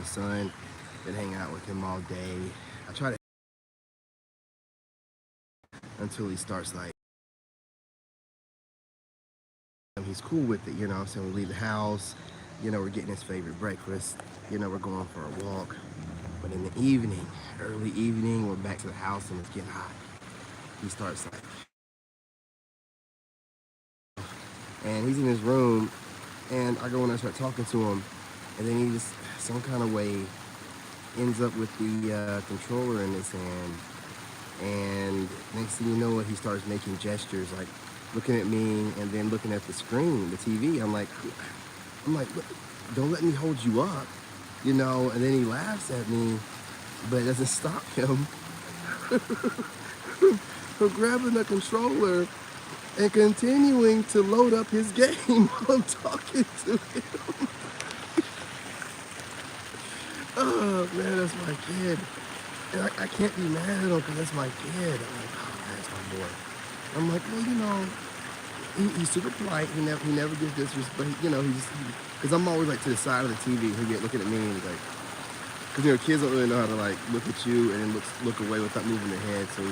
my son, been hanging out with him all day. I try to until he starts like, he's cool with it, you know. So we leave the house, you know, we're getting his favorite breakfast, you know, we're going for a walk. But in the evening, early evening, we're back to the house and it's getting hot. He starts like, and he's in his room, and I go in and I start talking to him, and then he just, some kind of way, ends up with the controller in his hand, and next thing you know, he starts making gestures, like looking at me and then looking at the screen, the TV. I'm like, don't let me hold you up, you know. And then he laughs at me, but it doesn't stop him from grabbing the controller and continuing to load up his game while I'm talking to him. Oh man, that's my kid. And I can't be mad at him because that's my kid. I'm like, oh, that's my boy. I'm like, well, you know, he's super polite. He never gives disrespect. You know, because I'm always like to the side of the TV. He'll get looking at me and he's like, because you know, kids don't really know how to like look at you and then look away without moving their head. So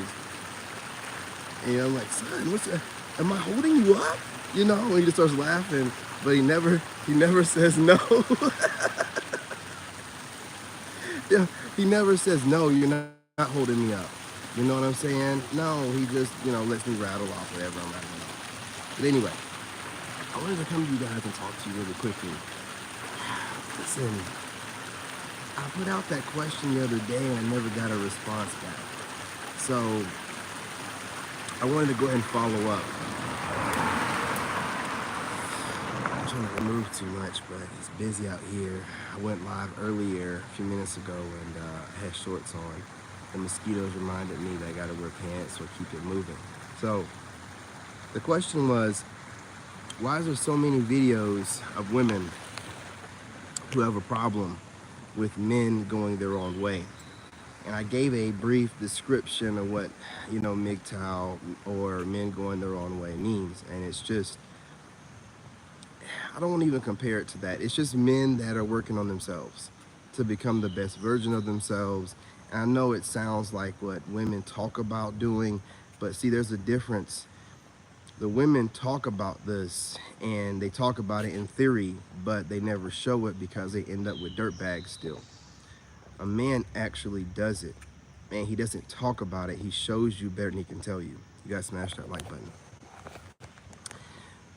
and I'm like, son, am I holding you up? You know, and he just starts laughing, but he never says no. Yeah, he never says, no, you're not holding me up. You know what I'm saying? No, he just, you know, lets me rattle off whatever I'm rattling off. But anyway, I wanted to come to you guys and talk to you really quickly. Listen, I put out that question the other day and I never got a response back. So I wanted to go ahead and follow up. I'm trying to remove too much, but it's busy out here. I went live earlier a few minutes ago and I had shorts on. The mosquitoes reminded me that I gotta wear pants or keep it moving. So the question was, why is there so many videos of women who have a problem with men going their own way? And I gave a brief description of what, you know, MGTOW or men going their own way means. And it's just, I don't want to even compare it to that. It's just men that are working on themselves to become the best version of themselves. And I know it sounds like what women talk about doing, but see, there's a difference. The women talk about this and they talk about it in theory, but they never show it because they end up with dirtbags still. A man actually does it, and he doesn't talk about it. He shows you better than he can tell you. You gotta smash that like button.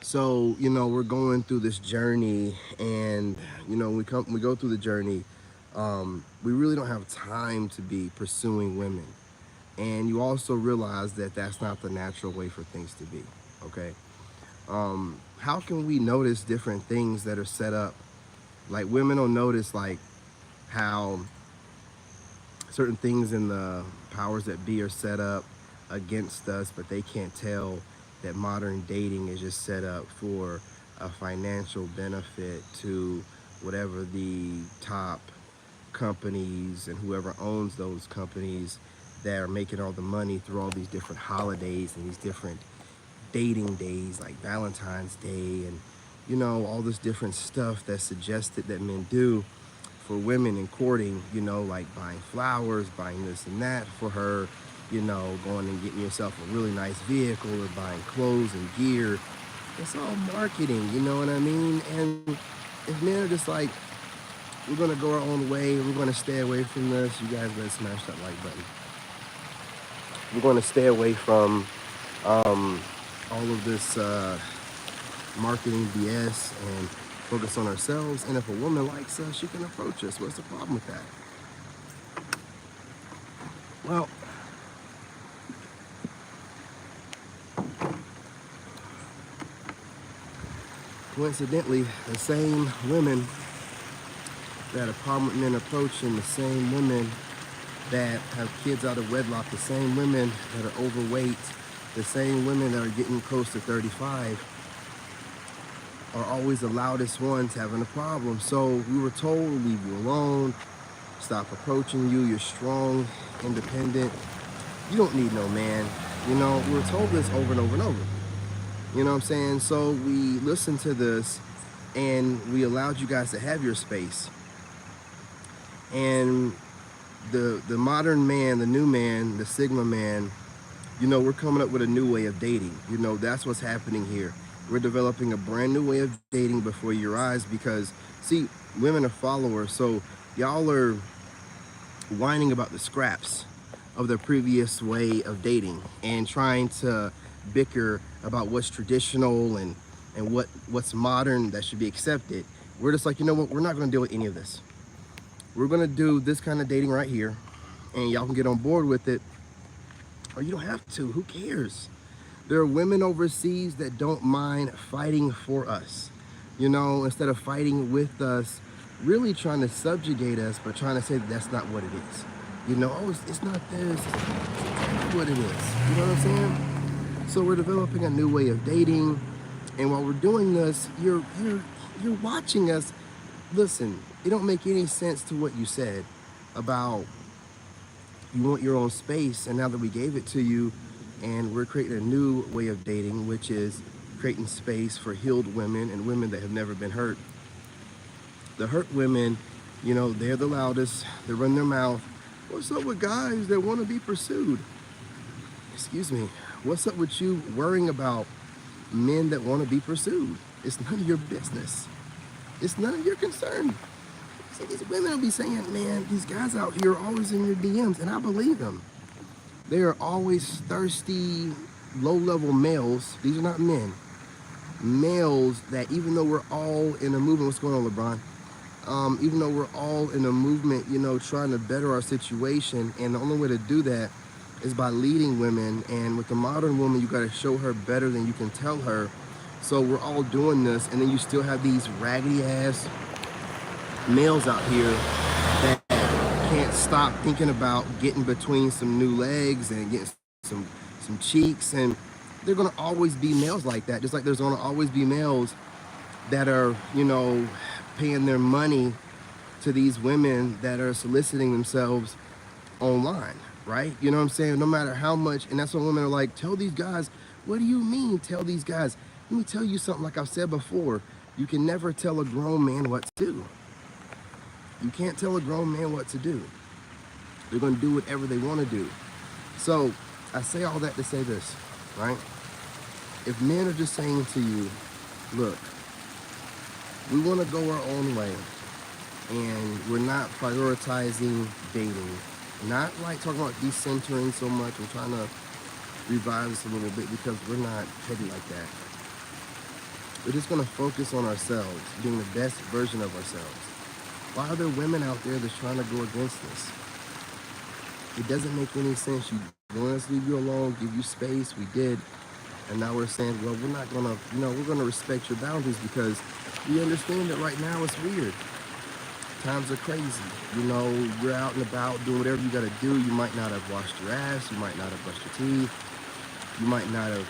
So, you know, we're going through this journey, and you know, we go through the journey. We really don't have time to be pursuing women, and you also realize that that's not the natural way for things to be. Okay, how can we notice different things that are set up? Like women don't notice like how certain things in the powers that be are set up against us, but they can't tell that modern dating is just set up for a financial benefit to whatever the top companies and whoever owns those companies that are making all the money through all these different holidays and these different dating days like Valentine's Day and, you know, all this different stuff that's suggested that men do for women in courting, you know, like buying flowers, buying this and that for her, you know, going and getting yourself a really nice vehicle or buying clothes and gear. It's all marketing, you know what I mean? And if men are just like, we're gonna go our own way, we're gonna stay away from this, you guys better smash that like button. We're gonna stay away from all of this marketing BS and focus on ourselves. And if a woman likes us, she can approach us. What's the problem with that? Well, coincidentally, the same women that are problem with men approaching, the same women that have kids out of wedlock, the same women that are overweight, the same women that are getting close to 35 are always the loudest ones having a problem. So we were told to leave you alone, stop approaching you, you're strong, independent, you don't need no man. You know, we were told this over and over and over. You know what I'm saying? So we listened to this and we allowed you guys to have your space. And the modern man, the new man, the Sigma man, we're coming up with a new way of dating. That's what's happening here. We're developing a brand new way of dating before your eyes because, see, women are followers. So y'all are whining about the scraps of their previous way of dating and trying to bicker about what's traditional and what's modern that should be accepted. We're just like, you know what? We're not going to deal with any of this. We're going to do this kind of dating right here, and y'all can get on board with it, or you don't have to. Who cares? There are women overseas that don't mind fighting for us, instead of fighting with us, really trying to subjugate us, but trying to say that that's not what it is. Oh, it's not this, it's exactly what it is. You know what I'm saying? So we're developing a new way of dating, and while we're doing this, you're watching us. Listen, it don't make any sense to what you said about you want your own space, and now that we gave it to you, and we're creating a new way of dating, which is creating space for healed women and women that have never been hurt. The hurt women, they're the loudest. They run their mouth. What's up with guys that want to be pursued? Excuse me. What's up with you worrying about men that want to be pursued? It's none of your business. It's none of your concern. See, these women will be saying, man, these guys out here are always in your DMs, and I believe them. They are always thirsty, low-level males. These are not men. Males that, even though we're all in a movement, what's going on, LeBron? Even though we're all in a movement, trying to better our situation, and the only way to do that is by leading women. And with the modern woman, you got to show her better than you can tell her. So we're all doing this, and then you still have these raggedy-ass males out here that can't stop thinking about getting between some new legs and getting some cheeks, and they're gonna always be males like that. Just like there's gonna always be males that are, paying their money to these women that are soliciting themselves online, right? You know what I'm saying? No matter how much, and that's what women are like, tell these guys, what do you mean tell these guys? Let me tell you something, like I've said before, you can never tell a grown man what to do. You can't tell a grown man what to do. They're going to do whatever they want to do. So I say all that to say this, right? If men are just saying to you, look, we want to go our own way, and we're not prioritizing dating, not like talking about decentering so much. I'm trying to revive this a little bit because we're not heading like that. We're just going to focus on ourselves, being the best version of ourselves. Why are there women out there that's trying to go against this? It doesn't make any sense. You want us to leave you alone, give you space. We did. And now we're saying, well, we're not going to, we're going to respect your boundaries because we understand that right now it's weird. Times are crazy. You're out and about doing whatever you got to do. You might not have washed your ass. You might not have brushed your teeth. You might not have,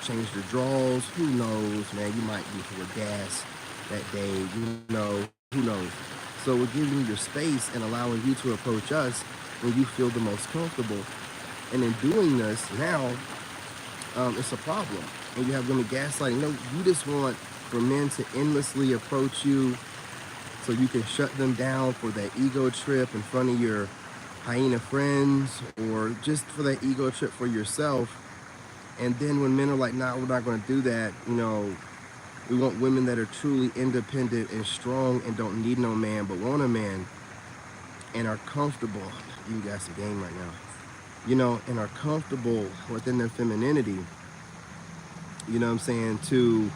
changed your drawers. Who knows, man? You might be full of gas that day, who knows. So we're giving you your space and allowing you to approach us when you feel the most comfortable. And in doing this now, it's a problem. And you have women gaslighting. No, you just want for men to endlessly approach you so you can shut them down for that ego trip in front of your hyena friends, or just for that ego trip for yourself. And then when men are like, nah, we're not going to do that, we want women that are truly independent and strong and don't need no man but want a man and are comfortable. You got some game right now. And are comfortable within their femininity. To,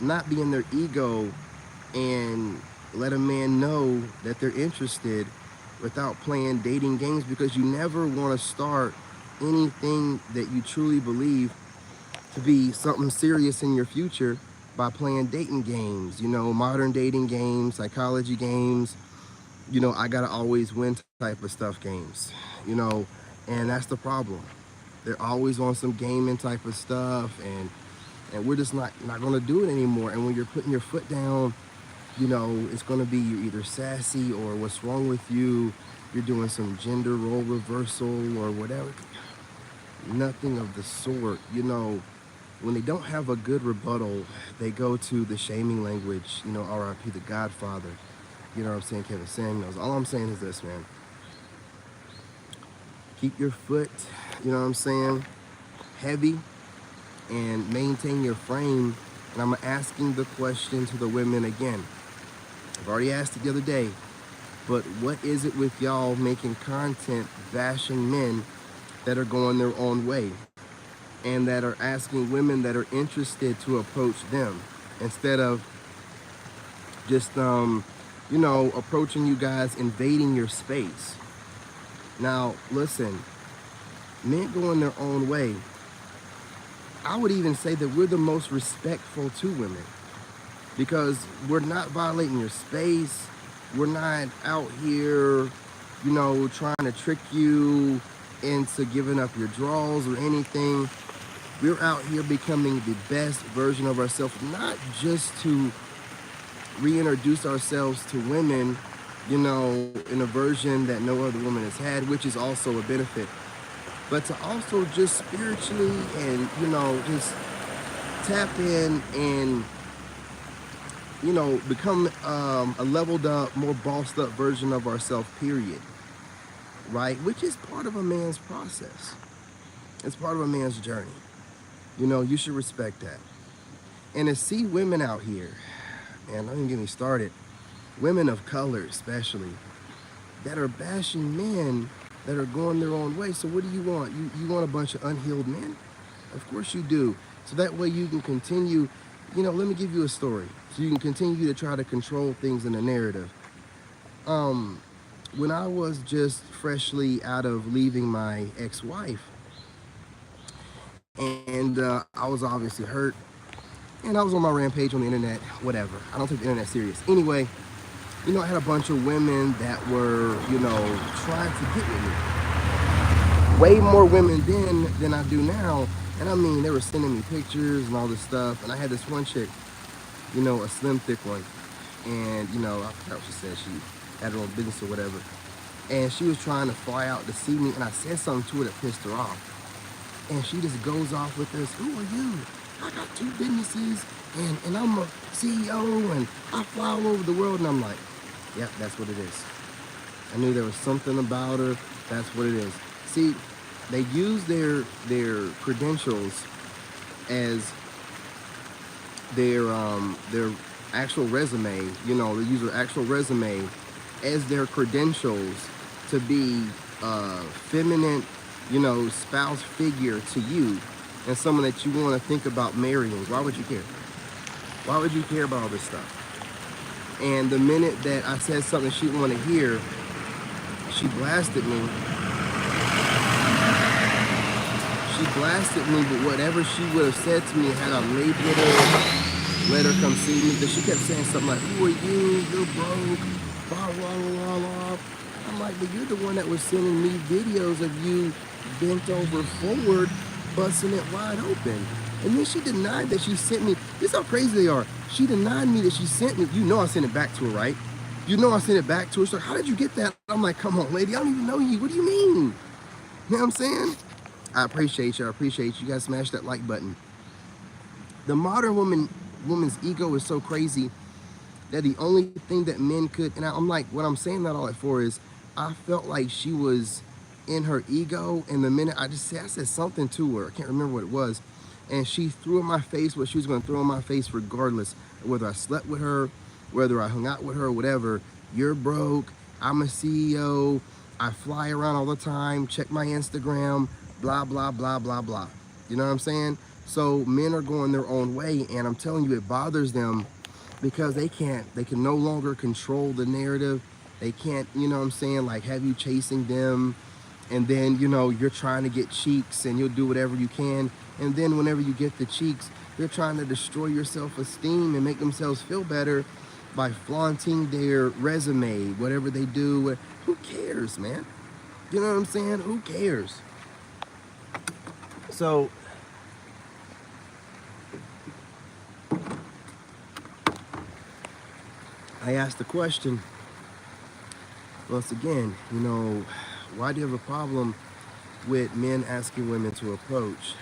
not be in their ego and let a man know that they're interested without playing dating games, because you never want to start anything that you truly believe to be something serious in your future by playing dating games, modern dating games, psychology games, I gotta always win type of stuff games, and that's the problem. They're always on some gaming type of stuff, and we're just not gonna do it anymore. And when you're putting your foot down, it's gonna be you're either sassy or what's wrong with you, you're doing some gender role reversal or whatever. Nothing of the sort, when they don't have a good rebuttal, they go to the shaming language, you know, RIP, the Godfather, you know what I'm saying, Kevin Samuels. All I'm saying is this, man. Keep your foot, you know what I'm saying, heavy, and maintain your frame. And I'm asking the question to the women again. I've already asked it the other day, but what is it with y'all making content bashing men that are going their own way and that are asking women that are interested to approach them instead of just, you know, approaching you guys, invading your space? Now, listen, men going their own way, I would even say that we're the most respectful to women because we're not violating your space. We're not out here, you know, trying to trick you into giving up your draws or anything. We're out here becoming the best version of ourselves, not just to reintroduce ourselves to women, you know, in a version that no other woman has had, which is also a benefit, but to also just spiritually and, you know, just tap in and, you know, become a leveled up, more bossed up version of ourselves, period. Right? Which is part of a man's process. It's part of a man's journey. You know, you should respect that. And to see women out here, man, don't even get me started, women of color especially, that are bashing men that are going their own way. So what do you want? You want a bunch of unhealed men? Of course you do. So that way you can continue, you know, let me give you a story. So you can continue to try to control things in the narrative. When I was just freshly out of leaving my ex-wife, and I was obviously hurt, and I was on my rampage on the internet, whatever. I don't take the internet serious. Anyway, you know, I had a bunch of women that were, you know, trying to get with me. Way more women then than I do now. And I mean, they were sending me pictures and all this stuff. And I had this one chick, you know, a slim, thick one. And, you know, I forgot what she said. She had her own business or whatever. And she was trying to fly out to see me. And I said something to her that pissed her off. And she just goes off with this, who are you? I got 2 businesses and I'm a CEO and I fly all over the world. And I'm like, yep, that's what it is. I knew there was something about her. That's what it is. See, they use their credentials as their actual resume. You know, they use their actual resume as their credentials to be feminine, you know, spouse figure to you and someone that you want to think about marrying. Why would you care? Why would you care about all this stuff? And the minute that I said something she didn't want to hear, she blasted me. She blasted me, but whatever she would have said to me had I laid with her, let her come see me, because she kept saying something like, who are you? You're broke. Blah, blah, blah, blah. I'm like, but you're the one that was sending me videos of you bent over forward, busting it wide open. And then she denied that she sent me. This is how crazy they are. She denied me that she sent me. You know I sent it back to her, right? You know I sent it back to her. So how did you get that? I'm like, come on, lady. I don't even know you. What do you mean? You know what I'm saying? I appreciate you. I appreciate you. You guys smash that like button. The modern woman's ego is so crazy that the only thing that men could, and I'm like, what I'm saying that all that for is, I felt like she was in her ego, and the minute I said something to her, I can't remember what it was, and she threw in my face what she was going to throw in my face regardless of whether I slept with her, whether I hung out with her, whatever. You're broke, I'm a CEO, I fly around all the time, check my Instagram, blah, blah, blah, blah, blah. You know what I'm saying? So men are going their own way, and I'm telling you, it bothers them because they can no longer control the narrative. They can't, you know what I'm saying, like have you chasing them, and then, you know, you're trying to get cheeks and you'll do whatever you can, and then whenever you get the cheeks, they're trying to destroy your self-esteem and make themselves feel better by flaunting their resume, whatever they do. Who cares, man? You know what I'm saying? Who cares? So I asked the question once again, you know, why do you have a problem with men asking women to approach?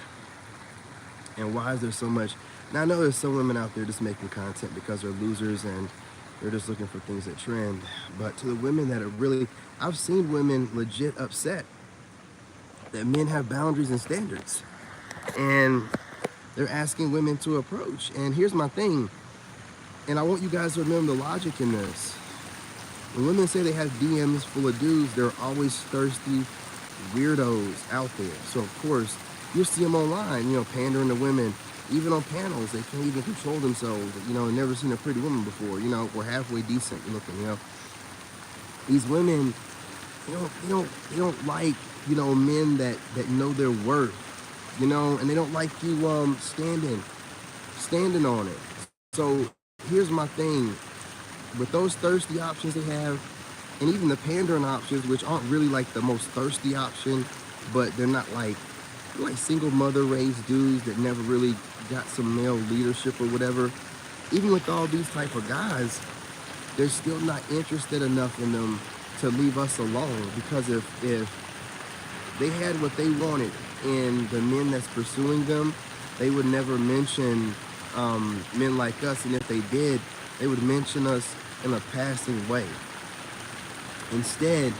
And why is there so much? Now I know there's some women out there just making content because they're losers and they're just looking for things that trend. But to the women that are really, I've seen women legit upset that men have boundaries and standards. And they're asking women to approach. And here's my thing, and I want you guys to remember the logic in this. When women say they have DMs full of dudes, there are always thirsty weirdos out there. So of course, you'll see them online, pandering to women. Even on panels, they can't even control themselves. Never seen a pretty woman before. Or halfway decent looking. These women, they don't like men that know their worth. And they don't like you standing on it. So here's my thing. With those thirsty options they have, and even the pandering options, which aren't really like the most thirsty option, but they're not like single mother raised dudes that never really got some male leadership or whatever. Even with all these type of guys, they're still not interested enough in them to leave us alone. Because if they had what they wanted in the men that's pursuing them, they would never mention men like us. And if they did, they would mention us in a passing way. Instead,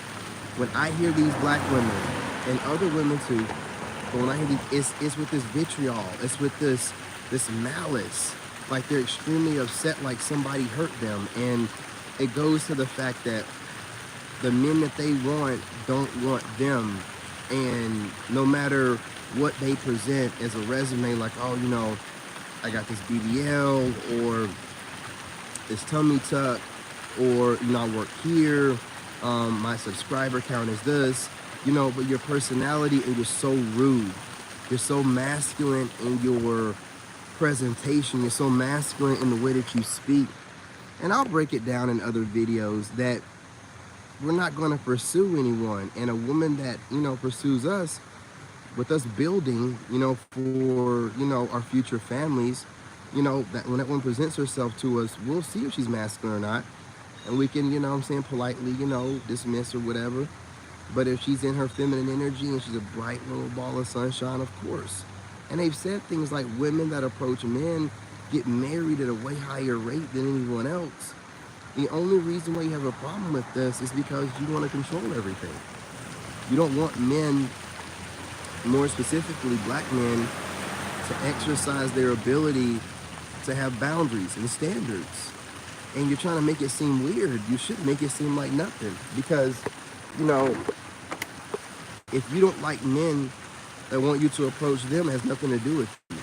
when I hear these black women, and other women too, but when I hear these, it's with this vitriol, it's with this malice, like they're extremely upset, like somebody hurt them. And it goes to the fact that the men that they want don't want them. And no matter what they present as a resume, like, oh, I got this BBL, or this tummy tuck, or, I work here, my subscriber count is this, but your personality, and you're so rude. You're so masculine in your presentation. You're so masculine in the way that you speak. And I'll break it down in other videos that we're not going to pursue anyone. And a woman that, pursues us, with us building, for, our future families, that when that one presents herself to us, we'll see if she's masculine or not. And we can, politely, dismiss or whatever. But if she's in her feminine energy and she's a bright little ball of sunshine, of course. And they've said things like women that approach men get married at a way higher rate than anyone else. The only reason why you have a problem with this is because you want to control everything. You don't want men, more specifically black men, to exercise their ability to have boundaries and standards. And you're trying to make it seem weird. You should make it seem like nothing. Because, if you don't like men that want you to approach them, it has nothing to do with you.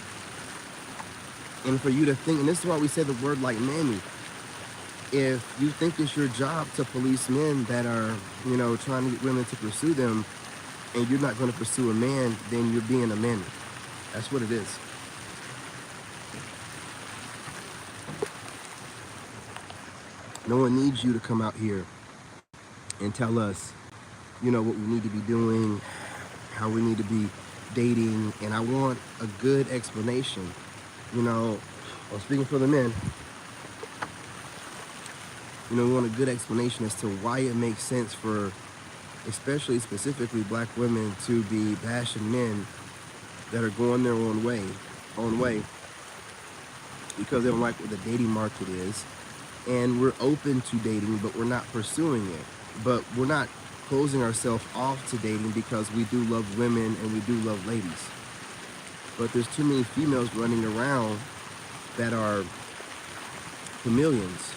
And for you to think, and this is why we say the word like mammy. If you think it's your job to police men that are, trying to get women to pursue them, and you're not going to pursue a man, then you're being a mammy. That's what it is. No one needs you to come out here and tell us, what we need to be doing, how we need to be dating. And I want a good explanation. I'm speaking for the men. We want a good explanation as to why it makes sense for, especially specifically black women, to be bashing men that are going their own way, because they don't like what the dating market is. And we're open to dating, but we're not pursuing it. But we're not closing ourselves off to dating because we do love women and we do love ladies. But there's too many females running around that are chameleons.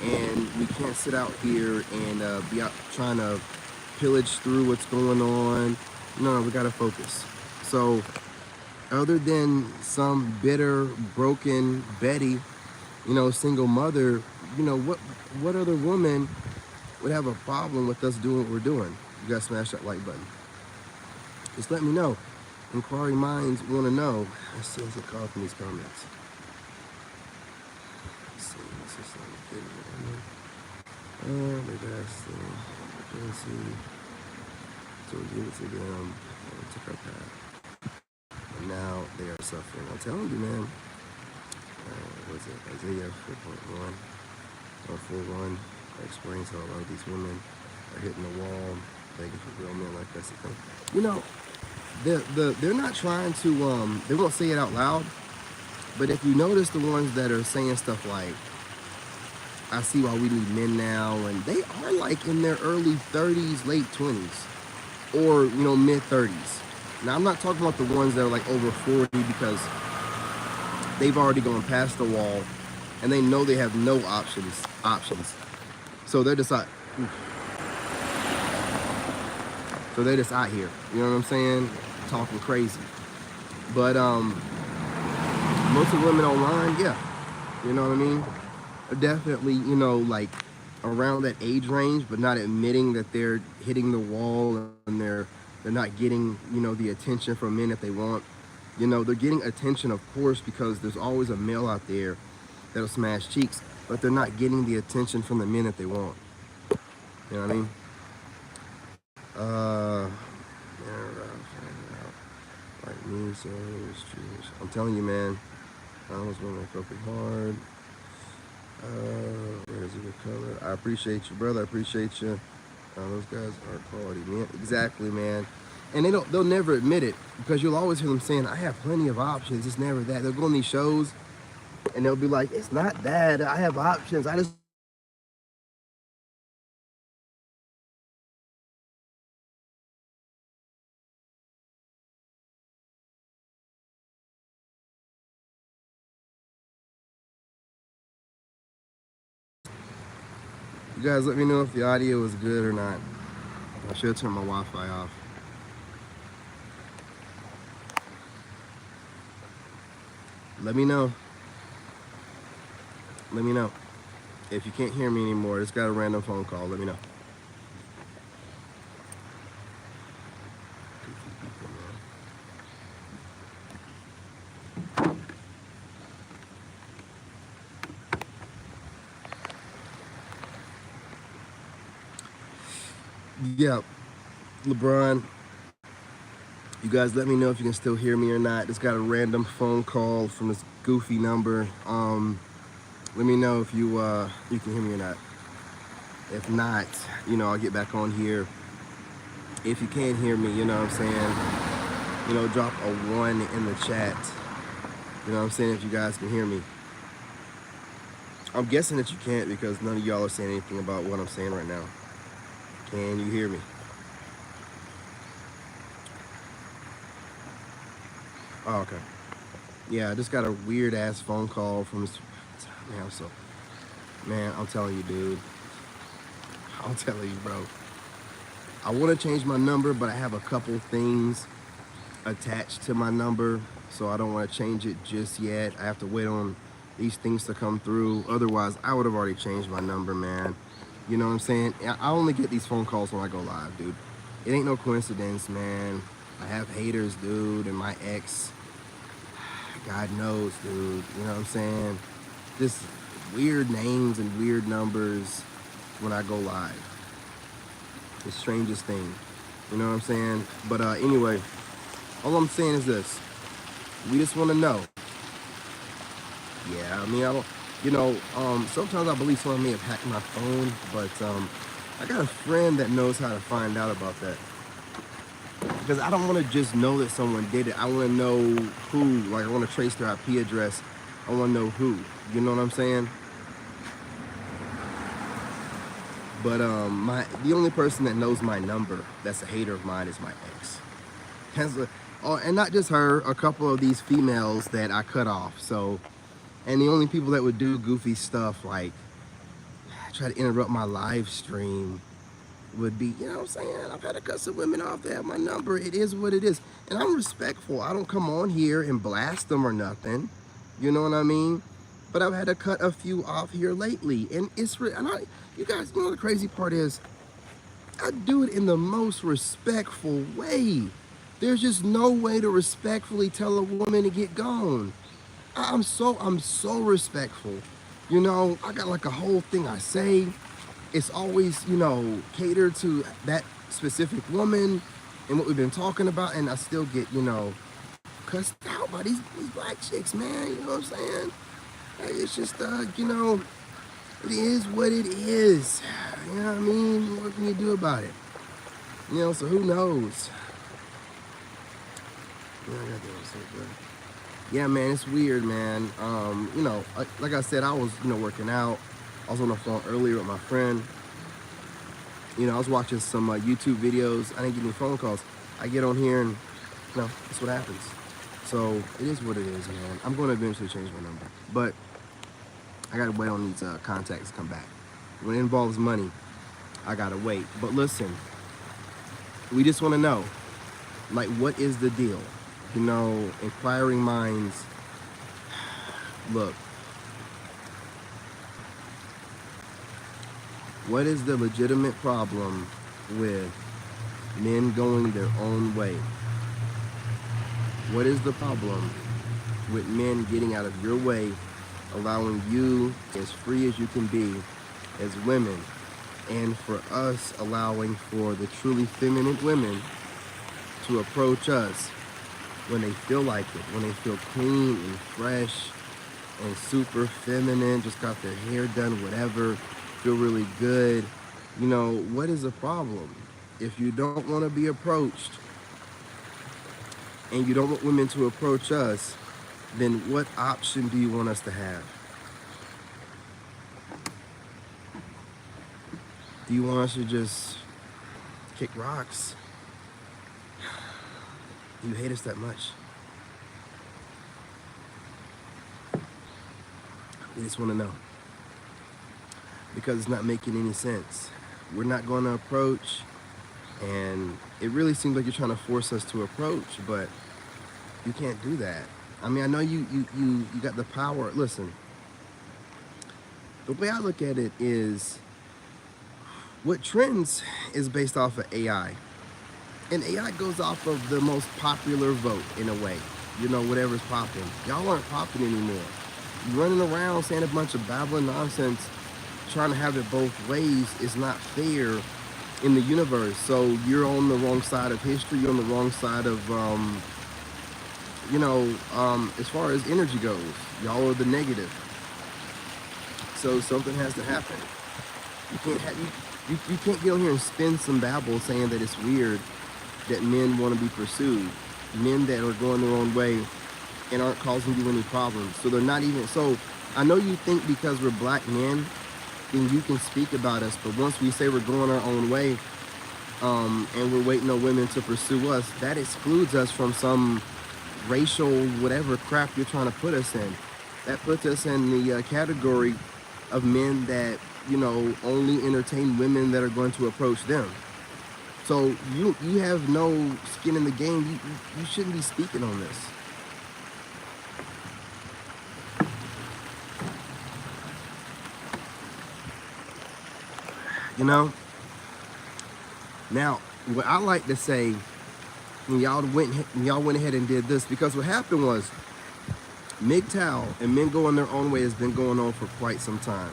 And we can't sit out here and be out trying to pillage through what's going on. No, we gotta focus. So other than some bitter, broken Betty, single mother, what other woman would have a problem with us doing what we're doing? You gotta smash that like button. Just let me know. Inquiring minds want to know. Let's see what's call from these comments. Let's see. Let's just maybe that's the see. So we give it to them. And took our path. And now they are suffering. I'm telling you, man. What is it? Isaiah 4.1 or 4.1. Explains how a lot of these women are hitting the wall, begging for real men like us to come. they're not trying to, they won't say it out loud, but if you notice the ones that are saying stuff like, I see why we need men now, and they are like in their early 30s, late 20s, or mid 30s. Now I'm not talking about the ones that are like over 40 because they've already gone past the wall and they know they have no options. So they're just like, so they're just out here, you know what I'm saying, talking crazy. But most of the women online, yeah, you know what I mean, are definitely, like around that age range, but not admitting that they're hitting the wall and they're not getting, the attention from men that they want. They're getting attention, of course, because there's always a male out there that'll smash cheeks, but they're not getting the attention from the men that they want. You know what I mean? Like me, so it's true. I'm telling you, man. I was going to focus hard. Where's the color? I appreciate you, brother. I appreciate you. Those guys are quality, man. Exactly, man. And they'll never admit it because you'll always hear them saying, I have plenty of options. It's never that. They'll go on these shows and they'll be like, it's not that. I have options. I just You guys let me know if the audio is good or not. I should turn my Wi-Fi off. Let me know. Let me know. If you can't hear me anymore, just got a random phone call. Let me know. Yeah, LeBron, you guys let me know if you can still hear me or not. Just got a random phone call from this goofy number. Let me know if you can hear me or not. If not, I'll get back on here. If you can't hear me, you know what I'm saying, drop a 1 in the chat. You know what I'm saying, if you guys can hear me. I'm guessing that you can't because none of y'all are saying anything about what I'm saying right now. Can you hear me? Oh, okay. Yeah, I just got a weird ass phone call from this man. So, man, I'm telling you, dude. I'm telling you, bro. I want to change my number, but I have a couple things attached to my number, so I don't want to change it just yet. I have to wait on these things to come through. Otherwise, I would have already changed my number, man. You know what I'm saying? I only get these phone calls when I go live, dude. It ain't no coincidence, man. I have haters, dude, and my ex, God knows, dude. You know what I'm saying? Just weird names and weird numbers when I go live. The strangest thing. You know what I'm saying? But anyway, all I'm saying is this. We just want to know. Yeah, I mean, I don't, sometimes I believe someone may have hacked my phone, but I got a friend that knows how to find out about that. Because I don't want to just know that someone did it. I want to know who. Like, I want to trace their IP address. I want to know who. You know what I'm saying? But the only person that knows my number that's a hater of mine is my ex. And not just her, a couple of these females that I cut off. So, and the only people that would do goofy stuff like try to interrupt my live stream would be, you know what I'm saying? I've had to cut some women off that have my number. It is what it is. And I'm respectful. I don't come on here and blast them or nothing. You know what I mean? But I've had to cut a few off here lately. And you guys, the crazy part is, I do it in the most respectful way. There's just no way to respectfully tell a woman to get gone. I'm so respectful. I got like a whole thing I say. It's always, catered to that specific woman and what we've been talking about, and I still get, cussed out by these black chicks, man. You know what I'm saying? It's just, it is what it is. You know what I mean? What can you do about it? So who knows? Yeah, I got that sick, bro. Yeah, man, it's weird, man. You know, like I said, I was, working out. I was on the phone earlier with my friend. You know, I was watching some YouTube videos. I didn't get any phone calls. I get on here and, that's what happens. So it is what it is, man. I'm going to eventually change my number. But I got to wait on these contacts to come back. When it involves money, I got to wait. But listen, we just want to know, like, what is the deal? You know, inquiring minds, look, what is the legitimate problem with men going their own way? What is the problem with men getting out of your way, allowing you as free as you can be as women, and for us allowing for the truly feminine women to approach us when they feel like it, when they feel clean and fresh and super feminine, just got their hair done, whatever, feel really good. You know, what is the problem? If you don't want to be approached and you don't want women to approach us, then what option do you want us to have? Do you want us to just kick rocks? Do you hate us that much? We just want to know. Because it's not making any sense. We're not going to approach, and it really seems like you're trying to force us to approach, but you can't do that. I mean, I know you got the power. Listen, the way I look at it is, what trends is based off of AI. And AI goes off of the most popular vote in a way. You know, whatever's popping. Y'all aren't popping anymore. You running around saying a bunch of babbling nonsense, trying to have it both ways is not fair in the universe. So you're on the wrong side of history. You're on the wrong side of, as far as energy goes. Y'all are the negative. So something has to happen. You can't you can't get on here and spin some babble saying that it's weird that men want to be pursued. Men that are going their own way and aren't causing you any problems. So they're not even, so I know you think because we're black men, then you can speak about us, but once we say we're going our own way, and we're waiting on women to pursue us, that excludes us from some racial whatever crap you're trying to put us in. That puts us in the category of men that, only entertain women that are going to approach them. So you have no skin in the game. You shouldn't be speaking on this. Now, what I like to say, when y'all went ahead and did this, because what happened was MGTOW and men going their own way has been going on for quite some time.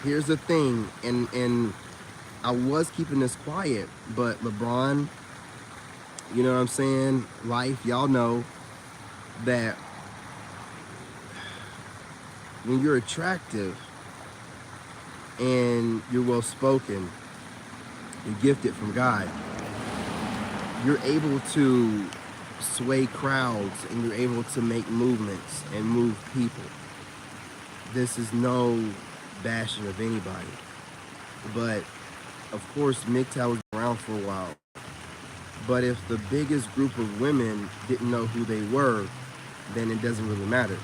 Here's the thing, and I was keeping this quiet, but LeBron, you know what I'm saying, life, y'all know that when you're attractive and you're well spoken, you're gifted from God, you're able to sway crowds and you're able to make movements and move people. This is no bashing of anybody, but of course MGTOW was around for a while. But if the biggest group of women didn't know who they were, then it doesn't really matter.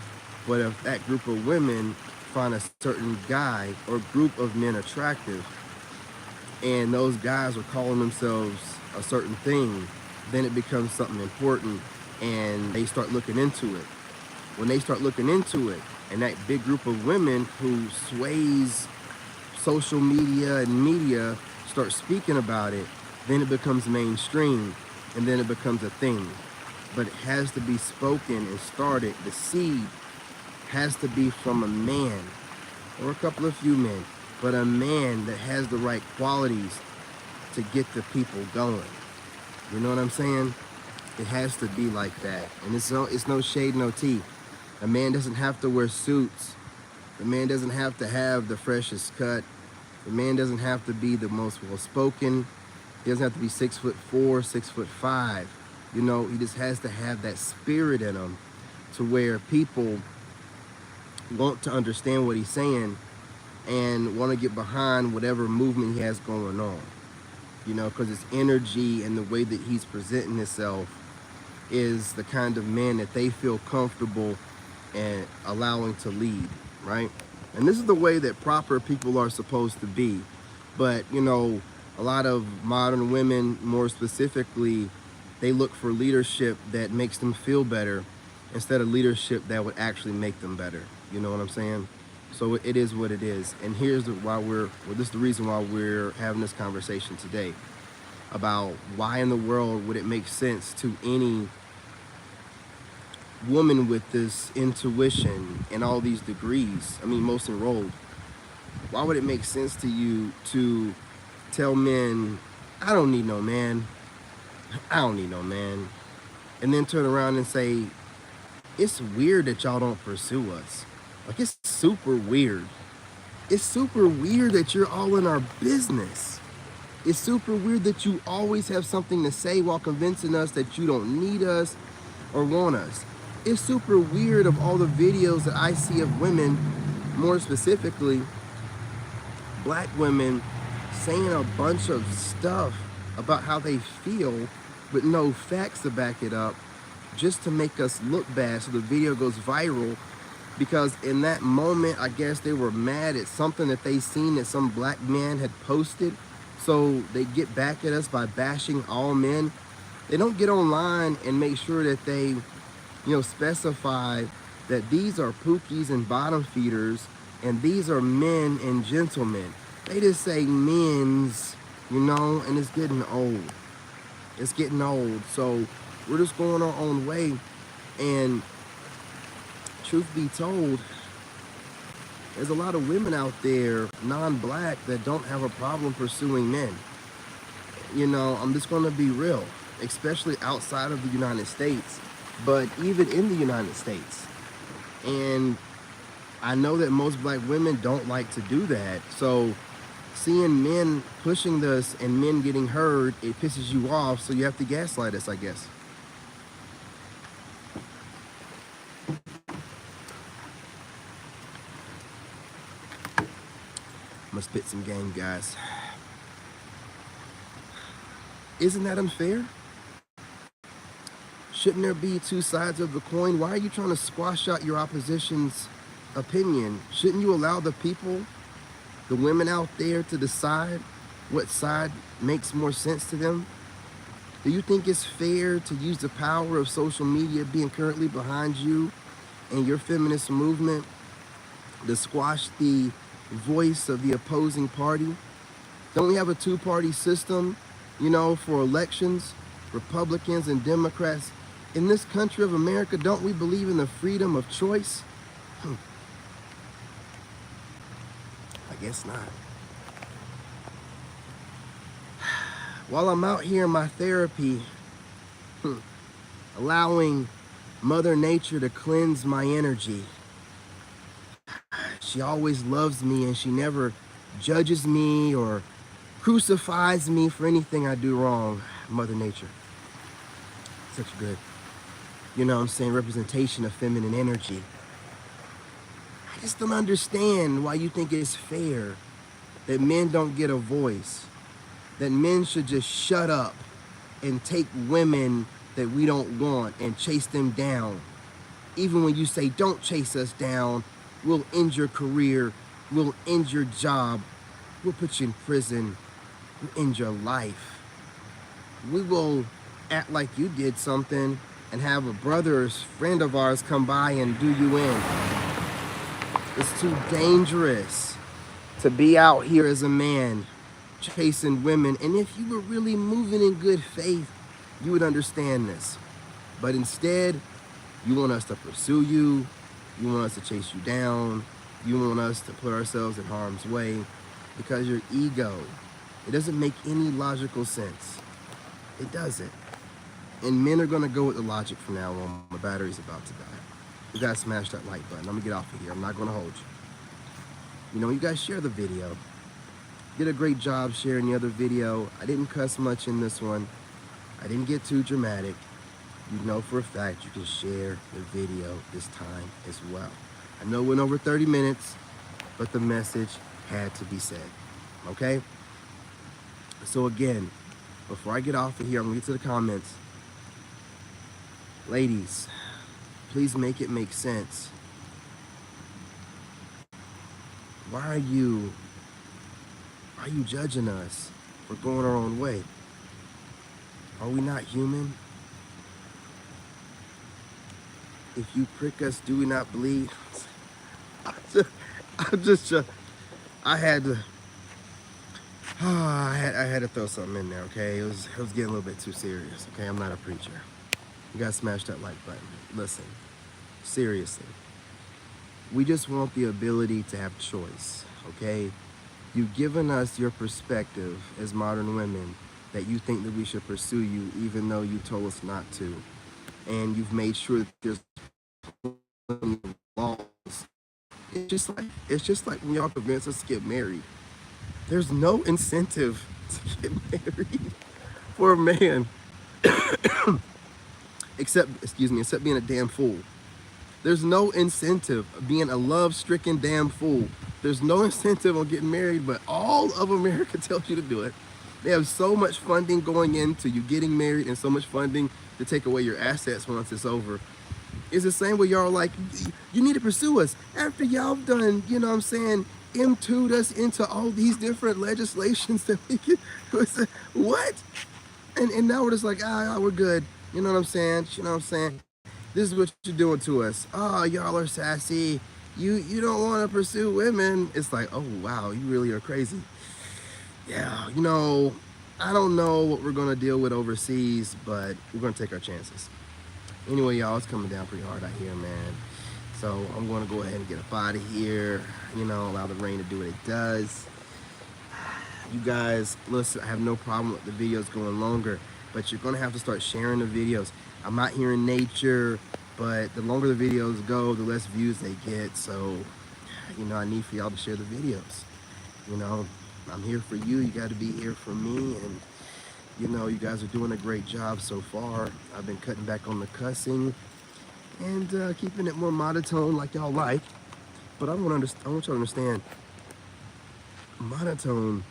But if that group of women find a certain guy or group of men attractive, and those guys are calling themselves a certain thing, then it becomes something important, and they start looking into it. When they start looking into it, and that big group of women who sways social media and media start speaking about it, then it becomes mainstream, and then it becomes a thing. But it has to be spoken and started. The seed has to be from a man, or a couple of few men, but a man that has the right qualities to get the people going. You know what I'm saying? It has to be like that. And it's no shade, no tea. A man doesn't have to wear suits. The man doesn't have to have the freshest cut. The man doesn't have to be the most well-spoken. He doesn't have to be 6'4", 6'5". You know, he just has to have that spirit in him to where people want to understand what he's saying and want to get behind whatever movement he has going on. You know, because his energy and the way that he's presenting himself is the kind of man that they feel comfortable and allowing to lead, right? And this is the way that proper people are supposed to be. But, you know, a lot of modern women, more specifically, they look for leadership that makes them feel better instead of leadership that would actually make them better. You know what I'm saying? So it is what it is. And here's why this is the reason why we're having this conversation today about why in the world would it make sense to any woman with this intuition and all these degrees, I mean, most enrolled, why would it make sense to you to tell men, I don't need no man, I don't need no man, and then turn around and say, it's weird that y'all don't pursue us. Like, it's super weird. It's super weird that you're all in our business. It's super weird that you always have something to say while convincing us that you don't need us or want us. It's super weird of all the videos that I see of women, more specifically, black women, saying a bunch of stuff about how they feel with no facts to back it up, just to make us look bad so the video goes viral. Because in that moment, I guess they were mad at something that they seen that some black man had posted. So they get back at us by bashing all men. They don't get online and make sure that they, you know, specify that these are pookies and bottom feeders and these are men and gentlemen. They just say men's, you know, and it's getting old. It's getting old. So we're just going our own way. And truth be told, there's a lot of women out there, non-black, that don't have a problem pursuing men. You know, I'm just going to be real, especially outside of the United States, but even in the United States. And I know that most black women don't like to do that. So seeing men pushing this and men getting heard, it pisses you off. So you have to gaslight us, I guess. I'm gonna spit some game, guys. Isn't that unfair? Shouldn't there be two sides of the coin? Why are you trying to squash out your opposition's opinion? Shouldn't you allow the people, the women out there, to decide what side makes more sense to them? Do you think it's fair to use the power of social media being currently behind you and your feminist movement to squash the voice of the opposing party? Don't we have a two-party system, you know, for elections, Republicans and Democrats? In this country of America, don't we believe in the freedom of choice? I guess not. While I'm out here in my therapy, allowing Mother Nature to cleanse my energy, she always loves me and she never judges me or crucifies me for anything I do wrong. Mother Nature. Such a good, you know what I'm saying, representation of feminine energy. I just don't understand why you think it's fair that men don't get a voice, that men should just shut up and take women that we don't want and chase them down. Even when you say, don't chase us down, we'll end your career, we'll end your job, we'll put you in prison, we'll end your life. We will act like you did something and have a brother or friend of ours come by and do you in. It's too dangerous to be out here as a man chasing women. And if you were really moving in good faith, you would understand this. But instead, you want us to pursue you, you want us to chase you down, you want us to put ourselves in harm's way because your ego. It doesn't make any logical sense. It doesn't. And men are gonna go with the logic from now on. My battery's about to die. You guys smash that like button. I'm gonna get off of here. I'm not gonna hold you. You know, you guys share the video. Did a great job sharing the other video. I didn't cuss much in this one. I didn't get too dramatic. you know for a fact you can share the video this time as well. I know it went over 30 minutes, but the message had to be said, okay? So again, before I get off of here, I'm gonna get to the comments. Ladies, please make it make sense. Why are you judging us for going our own way? Are we not human? If you prick us, do we not bleed? I had to, I had to throw something in there, okay? It was getting a little bit too serious, okay? I'm not a preacher. You gotta smash that like button. Listen, seriously. We just want the ability to have choice, okay? You've given us your perspective as modern women that you think that we should pursue you even though you told us not to. And you've made sure that there's laws. It's just like when y'all convince us to get married. There's no incentive to get married for a man except being a damn fool. There's no incentive of being a love-stricken damn fool. There's no incentive on getting married, but all of America tells you to do it. They have so much funding going into you getting married and so much funding to take away your assets once it's over. It's the same way y'all like, you need to pursue us. After y'all done, you know what I'm saying, M2'd us into all these different legislations that we can, what? And now we're just like, we're good. You know what I'm saying? You know what I'm saying? This is what you're doing to us. Oh, y'all are sassy. You don't want to pursue women. It's like, oh, wow, you really are crazy. Yeah, you know, I don't know what we're going to deal with overseas, but we're going to take our chances. Anyway, y'all, it's coming down pretty hard out here, man. So I'm going to go ahead and get up out of here. You know, allow the rain to do what it does. You guys, listen, I have no problem with the videos going longer, but you're going to have to start sharing the videos. I'm out here in nature, but the longer the videos go, the less views they get. So, you know, I need for y'all to share the videos. You know, I'm here for you. You got to be here for me. And, you know, you guys are doing a great job so far. I've been cutting back on the cussing and keeping it more monotone like y'all like. But I want y'all to understand, monotone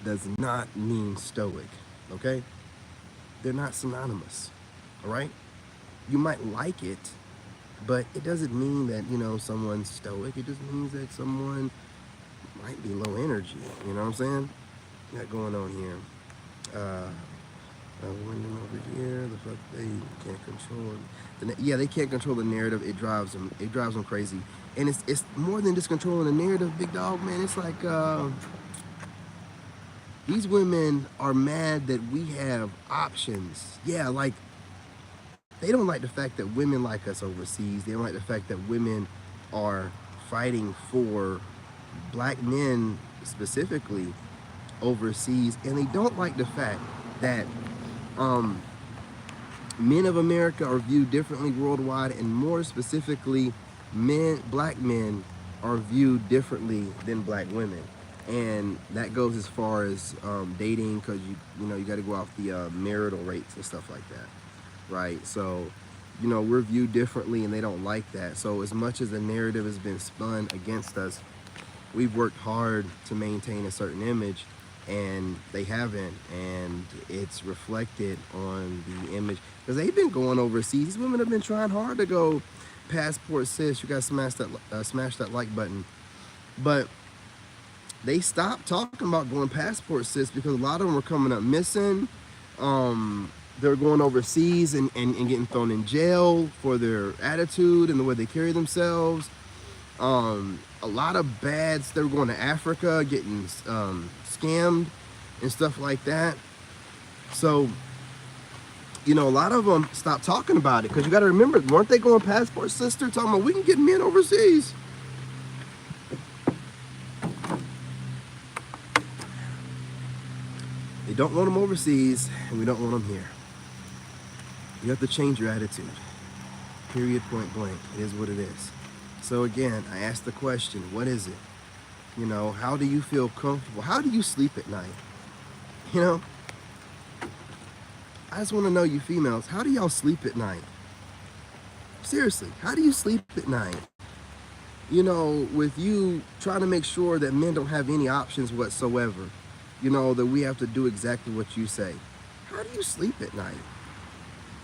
does not mean stoic, okay? They're not synonymous, all right? You might like it, but it doesn't mean that, you know, someone's stoic. It just means that someone might be low energy, you know what I'm saying? Got going on here. Women over here, the fuck, they can't control it. Yeah, they can't control the narrative. It drives them crazy. And it's more than just controlling the narrative, big dog, man. It's like, these women are mad that we have options. Yeah, like, they don't like the fact that women like us overseas. They don't like the fact that women are fighting for black men specifically overseas. And they don't like the fact that men of America are viewed differently worldwide, and more specifically, black men are viewed differently than black women. And that goes as far as dating, because you know you got to go off the marital rates and stuff like that, right? So, you know, we're viewed differently, and they don't like that. So as much as the narrative has been spun against us, we've worked hard to maintain a certain image, and they haven't, and it's reflected on the image, because they've been going overseas. These women have been trying hard to go passport sis. You guys smash that like button, but they stopped talking about going passport sis because a lot of them were coming up missing. They're going overseas and getting thrown in jail for their attitude and the way they carry themselves. A lot of bads, they were going to Africa, getting scammed and stuff like that. So, you know, a lot of them stopped talking about it, because you got to remember, weren't they going passport sister talking about we can get men overseas? They don't want them overseas, and we don't want them here. You have to change your attitude. Period, point blank. It is what it is. So again, I asked the question, what is it? You know, how do you feel comfortable? How do you sleep at night? You know? I just want to know, you females, how do y'all sleep at night? Seriously, how do you sleep at night? You know, with you trying to make sure that men don't have any options whatsoever, you know, that we have to do exactly what you say. How do you sleep at night?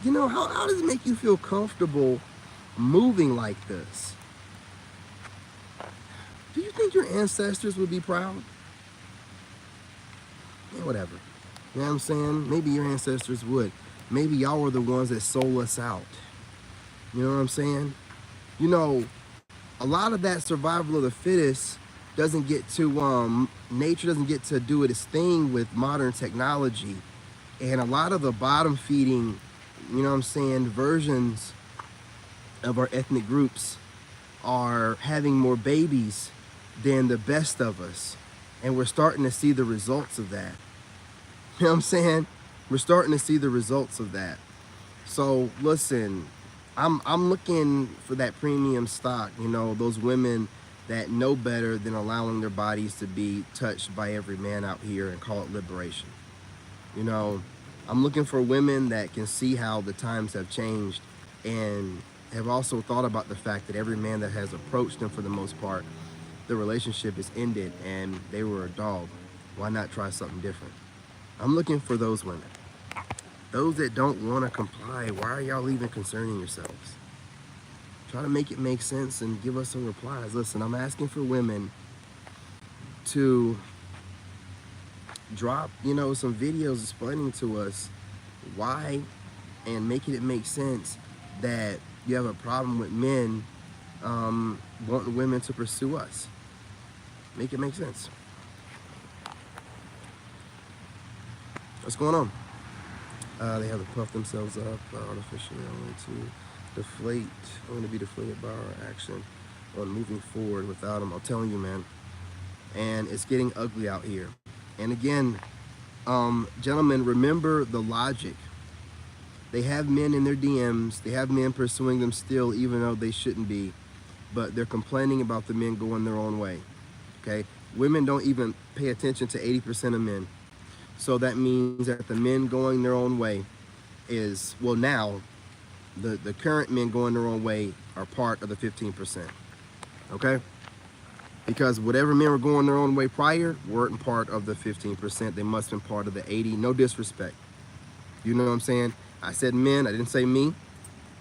You know, how does it make you feel comfortable moving like this? Do you think your ancestors would be proud? Yeah, whatever. You know what I'm saying? Maybe your ancestors would. Maybe y'all were the ones that sold us out. You know what I'm saying? You know, a lot of that survival of the fittest doesn't get to, nature doesn't get to do its thing with modern technology. And a lot of the bottom feeding, you know what I'm saying, versions of our ethnic groups are having more babies than the best of us. And we're starting to see the results of that. You know what I'm saying? We're starting to see the results of that. So listen, I'm looking for that premium stock, you know, those women that know better than allowing their bodies to be touched by every man out here and call it liberation. You know, I'm looking for women that can see how the times have changed and have also thought about the fact that every man that has approached them, for the most part, the relationship is ended and they were a dog. Why not try something different? I'm looking for those women. Those that don't want to comply, why are y'all even concerning yourselves? Try to make it make sense and give us some replies. Listen, I'm asking for women to drop, you know, some videos explaining to us why and making it make sense that you have a problem with men wanting women to pursue us. Make it make sense. What's going on? They have to puff themselves up artificially only to deflate, only to be deflated by our action on moving forward without them. I'm telling you, man. And it's getting ugly out here. And again, gentlemen, remember the logic. They have men in their DMs. They have men pursuing them still, even though they shouldn't be. But they're complaining about the men going their own way. Okay? Women don't even pay attention to 80% of men. So that means that the men going their own way is, well, now, the current men going their own way are part of the 15%. Okay? Because whatever men were going their own way prior weren't part of the 15%. They must have been part of the 80. No disrespect. You know what I'm saying? I said men. I didn't say me.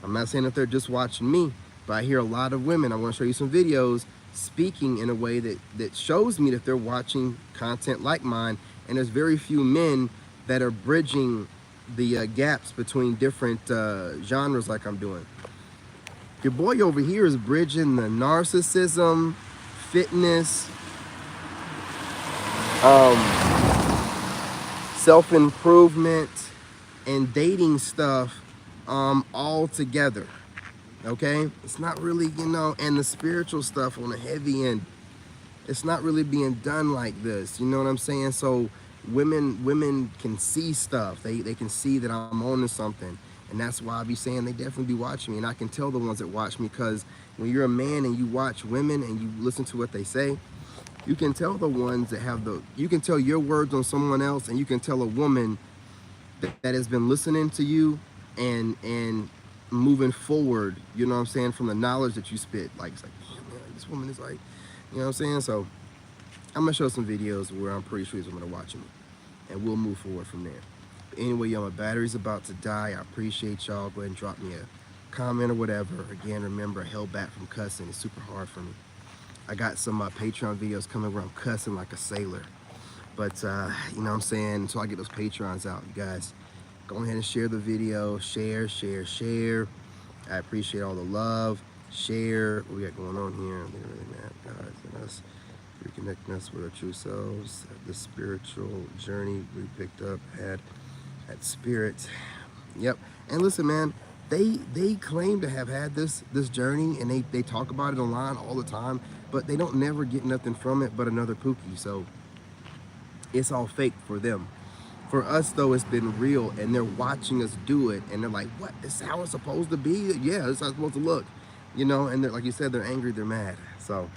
I'm not saying that they're just watching me. But I hear a lot of women. I want to show you some videos speaking in a way that shows me that they're watching content like mine. And there's very few men that are bridging the gaps between different genres like I'm doing. Your boy over here is bridging the narcissism, fitness, self-improvement, and dating stuff all together. Okay? It's not really, you know, and the spiritual stuff on the heavy end, it's not really being done like this. You know what I'm saying? So women can see stuff. They can see that I'm on to something. And that's why I be saying they definitely be watching me. And I can tell the ones that watch me, because when you're a man and you watch women and you listen to what they say, you can tell the ones that have you can tell your words on someone else, and you can tell a woman that has been listening to you and moving forward, you know what I'm saying, from the knowledge that you spit. Like, it's like, damn, man, this woman is like, you know what I'm saying? So I'm gonna show some videos where I'm pretty sure these women are watching me, and we'll move forward from there. But anyway, y'all, my battery's about to die. I appreciate y'all. Go ahead and drop me a comment or whatever. Again, remember, I held back from cussing. It's super hard for me. I got some Patreon videos coming where I'm cussing like a sailor. But, you know what I'm saying? Until I get those Patrons out, you guys, go ahead and share the video. Share, share, share. I appreciate all the love. Share. What we got going on here? They're really mad, guys, and us. Reconnecting us with our true selves. The spiritual journey we picked up had spirit. Yep. And listen, man, they claim to have had this journey, and they talk about it online all the time, but they don't never get nothing from it but another pookie. So it's all fake for them. For us, though, it's been real, and they're watching us do it, and they're like, what, this is how it's supposed to be? Yeah, this is how it's supposed to look. You know, and they're, like you said, they're angry, they're mad. So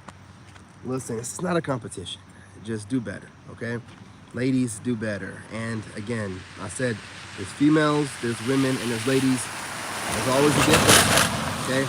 listen, it's not a competition. Just do better, okay? Ladies, do better. And again, I said there's females, there's women, and there's ladies. There's always a difference. Okay?